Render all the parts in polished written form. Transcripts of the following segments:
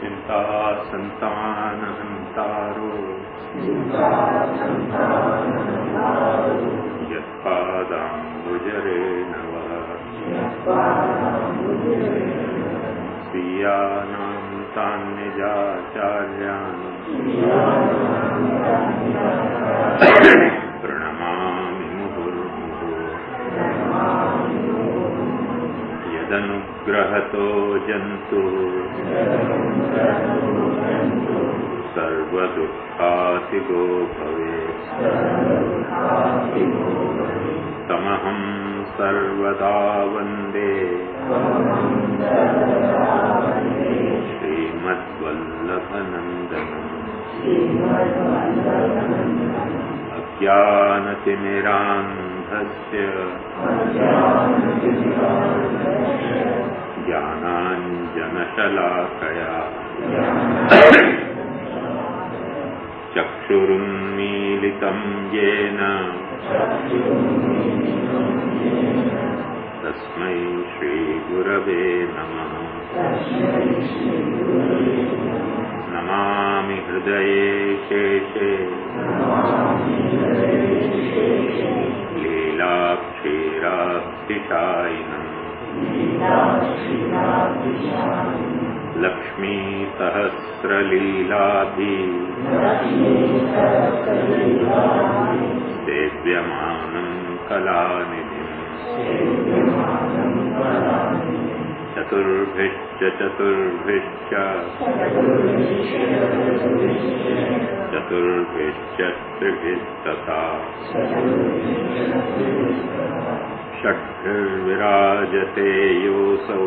चिंता संतानहंतारो यत्पादाम्बुजरेणव स्वीयानां तान्निजाचार्यान् प्रणमामि मुहुर्मुहुः यदनुग्रहतो जन्तुः सर्वदुःखातिगो भवेत् तमहं सर्वदा वन्दे श्रीमद्वल्लभनन्दनम् अज्ञानतिमिरान्धस्य ज्ञानाञ्जनशलाकया चक्षुरुन्मीलितं येन तस्मै श्रीगुरवे नमः। नमामि हृदये शेषे लीलाक्षीराब्धिशायिनम् लक्ष्मीसहस्रलीलाभि सेव्यमानं कलानिधिम् चतुर्भिश्च त्रिभिस्तथा षड्भिर्विराजते योऽसौ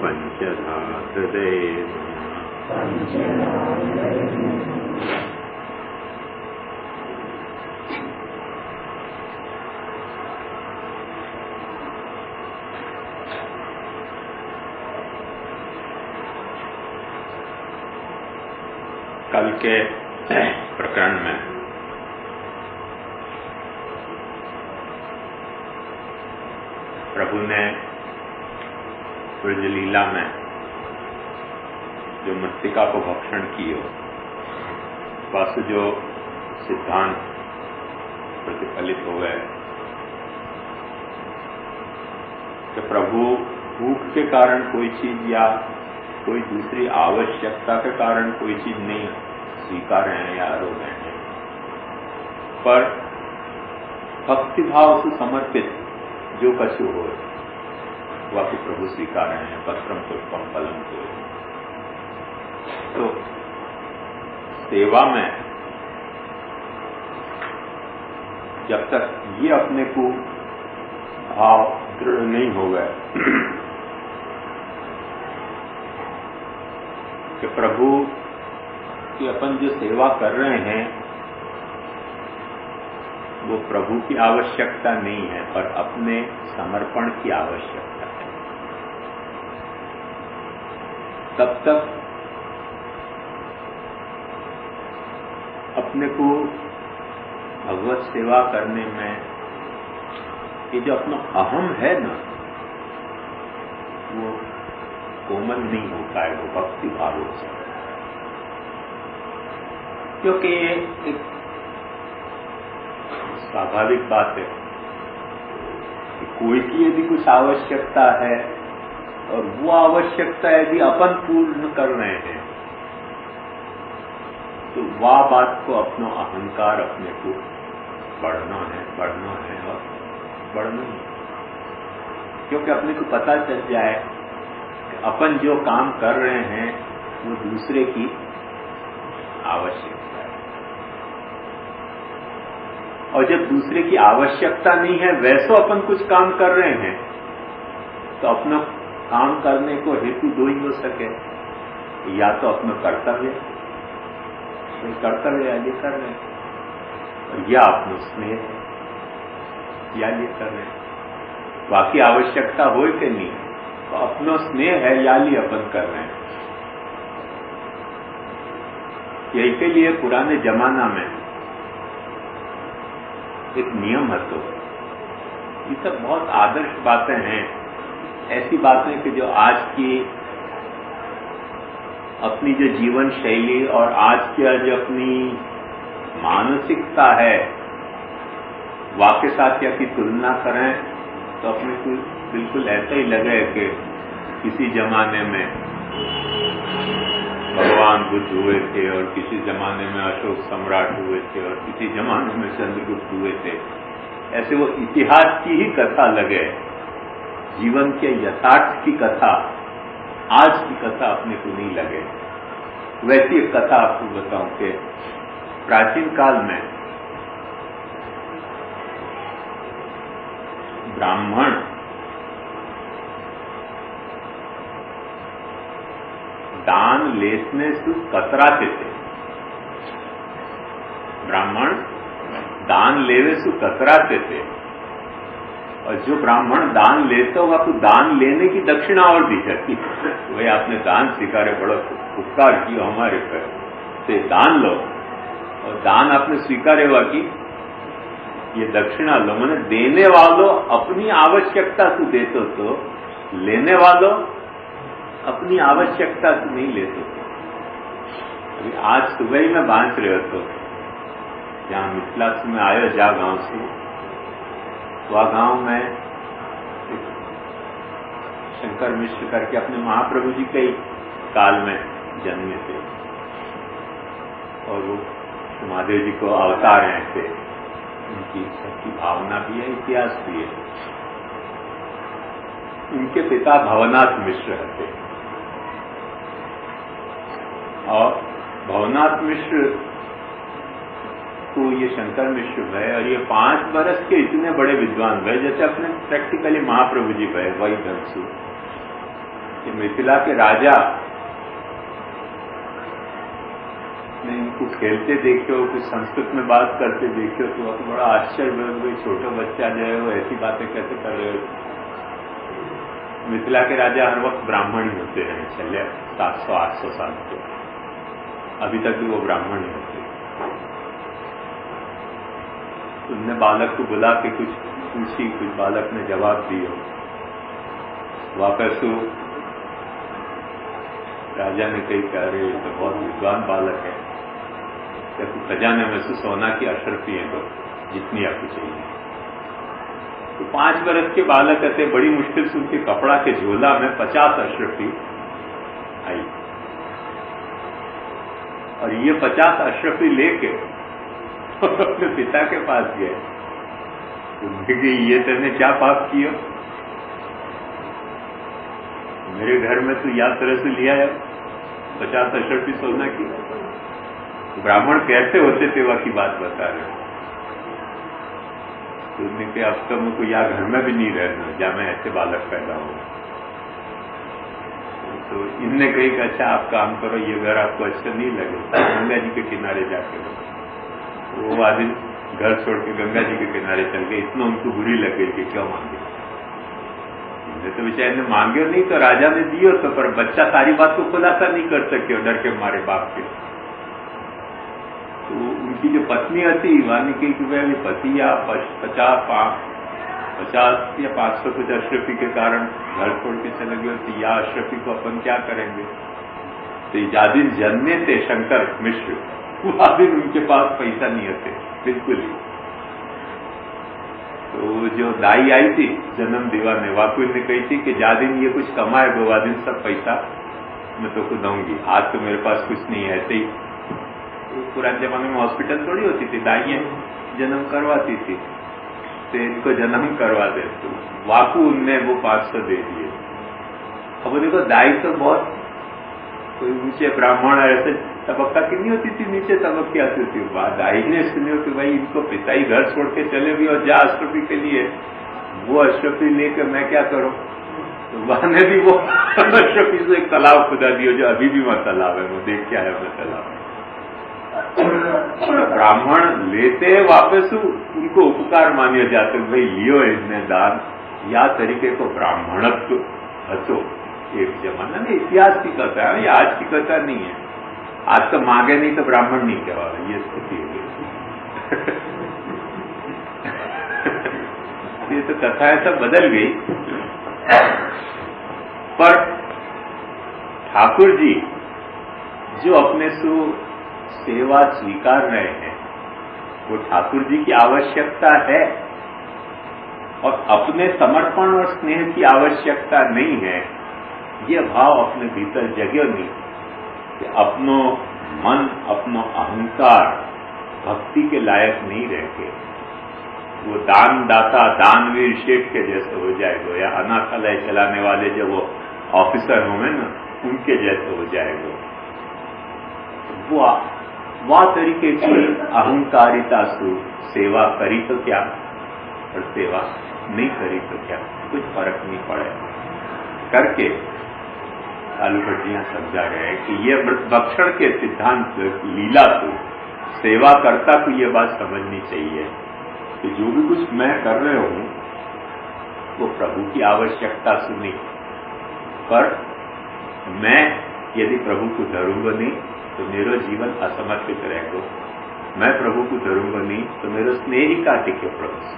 पञ्चधा हृदये कल के प्रकरण में प्रभु ने ब्रजलीला में जो मृत्तिका को भक्षण किए बस जो सिद्धांत प्रतिफलित हो गए कि प्रभु भूख के कारण कोई चीज या कोई दूसरी आवश्यकता के कारण कोई चीज नहीं स्वीकार हैं या आरोप हैं, पर भक्ति भाव से समर्पित जो कछु हो वह तो प्रभु स्वीकार हैं। पत्रम पुष्पम फलम तो सेवा में जब तक ये अपने को भाव दृढ़ नहीं हो गए कि प्रभु की अपन जो सेवा कर रहे हैं वो प्रभु की आवश्यकता नहीं है पर अपने समर्पण की आवश्यकता है, तब तक अपने को भगवत सेवा करने में ये जो अपना अहम है ना वो कोमल नहीं हो पाए, वो भक्ति भाव से, क्योंकि ये एक स्वाभाविक बात है कि कोई की यदि कुछ आवश्यकता है और वो आवश्यकता यदि अपन पूर्ण कर रहे हैं तो वह बात को अपना अहंकार अपने को बढ़ना है और बढ़ना है, क्योंकि अपने को पता चल जाए कि अपन जो काम कर रहे हैं वो दूसरे की आवश्यकता है, और जब दूसरे की आवश्यकता नहीं है वैसे अपन कुछ काम कर रहे हैं तो अपना काम करने को हेतु दो ही हो सके, या तो अपना कर्तव्य ये कर रहे हैं या अपना स्नेह या ये कर रहे हैं, बाकी आवश्यकता हो कि नहीं तो अपना स्नेह है या लिए अपन कर रहे हैं। यही के लिए पुराने जमाना में एक नियम है, तो ये सब बहुत आदर्श बातें हैं ऐसी बातें कि जो आज की अपनी जो जीवन शैली और आज की जो अपनी मानसिकता है, वाक्य साक्य की तुलना करें तो अपने को बिल्कुल ऐसा ही लगे कि किसी जमाने में भगवान बुद्ध हुए थे और किसी जमाने में अशोक सम्राट हुए थे और किसी जमाने में चंद्रगुप्त हुए थे। ऐसे वो इतिहास की ही कथा लगे, जीवन के यथार्थ की कथा, आज की कथा अपने को नहीं लगे। वैसी एक कथा आपको बताऊं कि प्राचीन काल में ब्राह्मण दान लेने से कतराते थे। ब्राह्मण दान लेने से कतराते थे, और जो ब्राह्मण दान लेते होगा तो दान लेने की दक्षिणा और दी जाती। वही आपने दान स्वीकारे, बड़ा उपकार किया हमारे पर, से दान लो, और दान आपने स्वीकारे हुआ कि ये दक्षिणा लो। मैंने देने वालों अपनी आवश्यकता से देते तो, लेने वालों अपनी आवश्यकता से नहीं लेते थे। अभी आज सुबह ही मैं बांच रहे तो जहां मिथिला में आयो जा गांव से, वह गांव में शंकर मिश्र करके अपने महाप्रभु जी के काल में जन्मे थे, और वो महादेव जी को अवतार हैं थे। उनकी सबकी भावना भी है, इतिहास भी है। उनके पिता भवनाथ मिश्र थे, और भवनाथ मिश्र को ये शंकर मिश्र भय, और ये 5 बरस के इतने बड़े विद्वान भय, जैसे अपने प्रैक्टिकली महाप्रभु जी भय, वही दंसु। ये मिथिला के राजा ने इनको खेलते देखे हो, कुछ संस्कृत में बात करते देखे हो, तो बड़ा आश्चर्य हुआ, छोटा बच्चा जो है वो ऐसी बातें कैसे कर रहे हो। मिथिला के राजा हर वक्त ब्राह्मण ही होते रहे, चले 700-800 साल के, अभी तक भी वो ब्राह्मण ही होते। उनने बालक को बुला के कुछ पूछी, कुछ बालक ने जवाब दिया। वापस तो राजा ने कही, कह रहे तो बहुत विद्वान बालक है, क्या तू खजाने में से सोना की अशरफी है तो जितनी आपको चाहिए। तो 5 बरस के बालक थे, बड़ी मुश्किल से उनके कपड़ा के झोला में 50 अशरफी आई, और ये 50 अशरफी लेके अपने पिता के पास गए। उनके ये तेने क्या पाप किया, मेरे घर में तो याद तरह से लिया है 50 अशरफी सोना की। ब्राह्मण कैसे होते थे वह की बात बता रहे। तो उन्होंने कहा अब तो मुझको यहाँ घर में भी नहीं रहना जहाँ मैं ऐसे बालक पैदा हूँ। तो इनने कही कि अच्छा आप काम करो, ये घर आपको अच्छा नहीं लगे, गंगा जी के किनारे जाके रहो। वो आदमी घर छोड़ के गंगा जी के किनारे चल गए। इतना उनको बुरी लग गई कि क्यों मांगे, तो बेचारे ने मांगे नहीं तो राजा ने दियो तो, पर बच्चा सारी बात को खुलासा नहीं कर सके डर के मारे बाप के। तो उनकी जो पत्नी थी वानी की कि भाई पति या 50 या 500 कुछ अशरफी के कारण घर छोड़ के चले गए, तो या अशरफी को अपन क्या करेंगे। तो जादिन जन्मे थे शंकर मिश्र, वह दिन उनके पास पैसा नहीं होते बिल्कुल ही। तो जो दाई आई थी जन्म दीवाने, वाकई ने कही थी कि जादिन ये कुछ कमाए वो दिन सब पैसा मैं तो खुद दूंगी, आज तो मेरे पास कुछ नहीं है। ऐसे ही पुराने जमाने में हॉस्पिटल थोड़ी होती थी, दाइयां जन्म करवाती थी, तो इनको जन्म करवा दे। तो वाकू उनने वो 500 दे दिए। अब देखो दाई तो बहुत कोई ऊंचे ब्राह्मण ऐसे तबक्का की नहीं होती थी, नीचे तबक्की आती थी। दाई ने सुनियो कि भाई इनको पिता ही घर छोड़ के चले भी और जा अशरफी के लिए, वो अशरफी लेकर मैं क्या करूं। तो वहां ने भी वो अशरफी से एक तालाब खुदा दिया, जो अभी भी वहां तालाब है, वो देख के आया वो तालाब। ब्राह्मण लेते वापस उनको उपकार मानिए जाते, भाई लियो इसने दान, या तरीके को ब्राह्मणत्व हतो। एक जमाना में इतिहास की कथा है, ये आज की कथा नहीं है। आज तो मांगे नहीं तो ब्राह्मण नहीं कहवा, ये स्थिति हो गई। ये तो कथा है सब बदल गई। पर ठाकुर जी जो अपने से सेवा स्वीकार रहे हैं वो ठाकुर जी की आवश्यकता है और अपने समर्पण और स्नेह की आवश्यकता नहीं है। ये भाव अपने भीतर जगे नहीं कि अपनो मन अपनो अहंकार भक्ति के लायक नहीं रहते, वो दानदाता दानवीर शेठ के जैसे हो जाएगा या अनाथालय चलाने वाले जो वो ऑफिसर होंगे ना उनके जैसे हो जाएगा। वह तरीके की अहंकारिता से सेवा करी तो क्या और सेवा नहीं करी तो क्या, कुछ फर्क नहीं पड़े करके लालू भट्ट जी समझा गया है कि ये मृतभक्षण के सिद्धांत लीला को सेवा करता को ये बात समझनी चाहिए कि जो भी कुछ मैं कर रहे हूं वो प्रभु की आवश्यकता से नहीं, पर मैं यदि प्रभु को धरूंगा नहीं तो मेरा जीवन असमर्पित रहेगा, मैं प्रभु को धरूंगा नहीं तो मेरा स्नेह ही का टिके प्रभु से।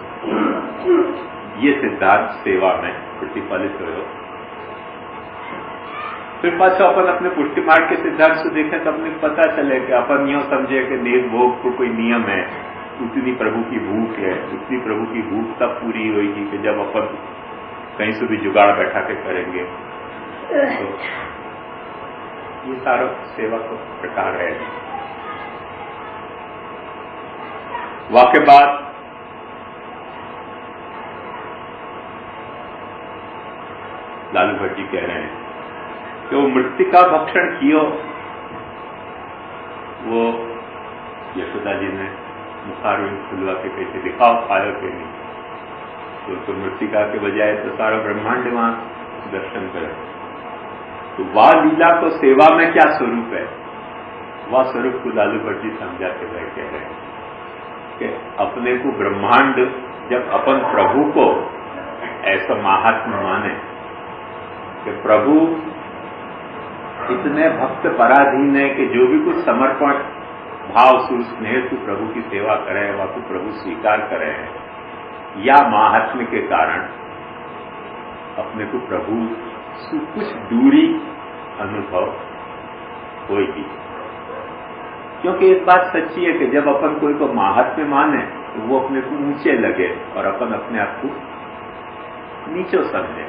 ये सिद्धांत सेवा में प्रतिफलित हो। फिर पाछो अपन अपने पुष्टि मार्ग के सिद्धांत से देखें तो अपने पता चले कि अपन यूं समझे कि देव भोग को कोई नियम है, उतनी प्रभु की भूख है, उतनी प्रभु की भूख तब पूरी होगी कि जब अपन कहीं से भी जुगाड़ बैठा के करेंगे। तो ये सारा सेवा का प्रकार है। वाक्य बाद लालू भट्ट जी कह रहे हैं कि वो मृतिका भक्षण कियो, वो यशोदा जी ने मुखार खुलवा के कैसे दिखाओ खायो के नहीं, तो मृतिका के बजाय तो सारा ब्रह्मांड वहां दर्शन करे। तो वह लीला को सेवा में क्या स्वरूप है, वह स्वरूप को लालू भट्ट जी समझाते हुए कह रहे हैं कि अपने को ब्रह्मांड जब अपन प्रभु को ऐसा महात्मा माने कि प्रभु इतने भक्त पराधीन है कि जो भी कुछ समर्पण भाव से स्नेह से प्रभु की सेवा करे वह तो प्रभु स्वीकार करे हैं, या महात्म्य के कारण अपने को प्रभु से कुछ दूरी अनुभव होगी। क्योंकि एक बात सच्ची है कि जब अपन कोई को महात्म्य माने तो वो अपने को ऊंचे लगे और अपन अपने आप को नीचे समझे।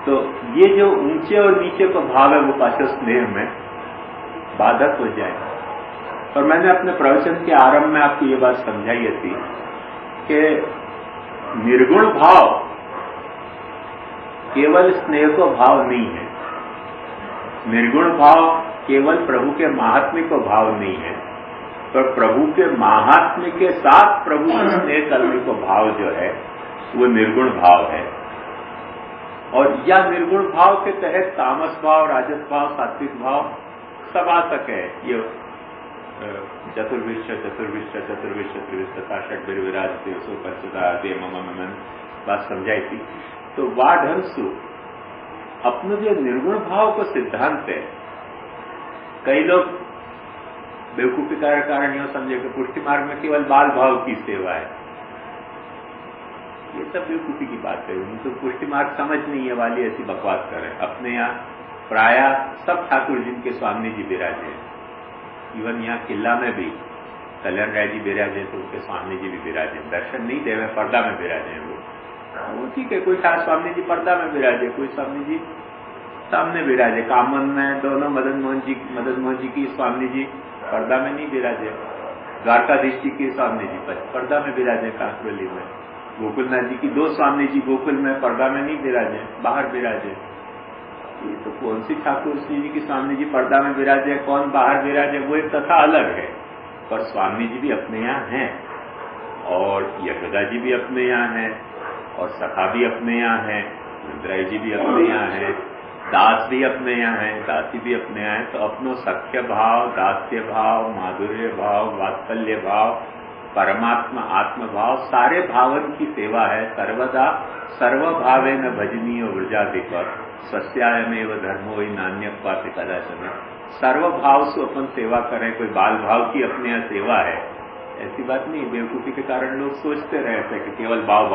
तो ये जो ऊंचे और नीचे का भाव है वो पाछे स्नेह में बाधक हो जाए। और मैंने अपने प्रवचन के आरंभ में आपको ये बात समझाई थी कि निर्गुण भाव केवल स्नेह को भाव नहीं है, निर्गुण भाव केवल प्रभु के महात्म्य को भाव नहीं है, पर प्रभु के महात्म्य के साथ प्रभु का स्नेह करने को भाव जो है वो निर्गुण भाव है। और या निर्गुण भाव के तहत तामस भाव, राजस भाव, सात्विक भाव सब आ सके। ये चतुर्विश्व त्रिविशता षड्भिर विराजते सो पंचदा दे मम बात समझाई थी। तो वाह ढंग से अपने जो निर्गुण भाव का सिद्धांत है, कई लोग बेवकूफी का कारण यह समझे कि पुष्टि मार्ग में केवल बाल भाव की सेवा है। ये सब बेवकूफी की बात है, उनको पुष्टि मार्ग समझ नहीं है वाली ऐसी बकवास कर रहे हैं। अपने यहाँ प्राय सब ठाकुर जिनके स्वामी जी विराजे हैं, इवन यहाँ किला में भी कल्याण राय जी विराजे तो उनके स्वामी जी भी विराजे, दर्शन नहीं दे पर्दा में विराजे हैं वो ठीक है। कोई स्वामी जी पर्दा में विराजे, कोई स्वामी जी सामने विराजे। कामन में दोनों मदन मोहन जी की स्वामी जी पर्दा में नहीं विराजे, द्वारकाधीश जी की स्वामी जी पर्दा में विराजे कांकरोली में, गोकुलनाथ जी की दो स्वामी जी गोकुल में पर्दा में नहीं विराजे, बाहर विराजे। ये तो कौन सी ठाकुर जी की स्वामी जी पर्दा में विराजे, कौन बाहर विराजे, वो एक कथा अलग है। पर स्वामी जी भी अपने यहाँ हैं और यशोदा जी भी अपने यहाँ हैं और सखा भी अपने यहाँ हैं, रुद्राई जी भी अपने यहाँ हैं, दास भी अपने यहाँ हैं, दासी भी अपने यहाँ हैं। तो अपनो सख्य भाव, दास्य भाव, माधुर्य भाव, वात्सल्य भाव, परमात्मा आत्म भाव, सारे भावन की सेवा है। सर्वदा सर्वभावे न भजनीय वृजाधिक सस्यायमेव धर्मो ही नान्य पात्र कदाचन। सर्व भाव से अपन सेवा करें, कोई बाल भाव की अपने यहाँ सेवा है ऐसी बात नहीं। बेवकूफी के कारण लोग सोचते रहते कि केवल भाव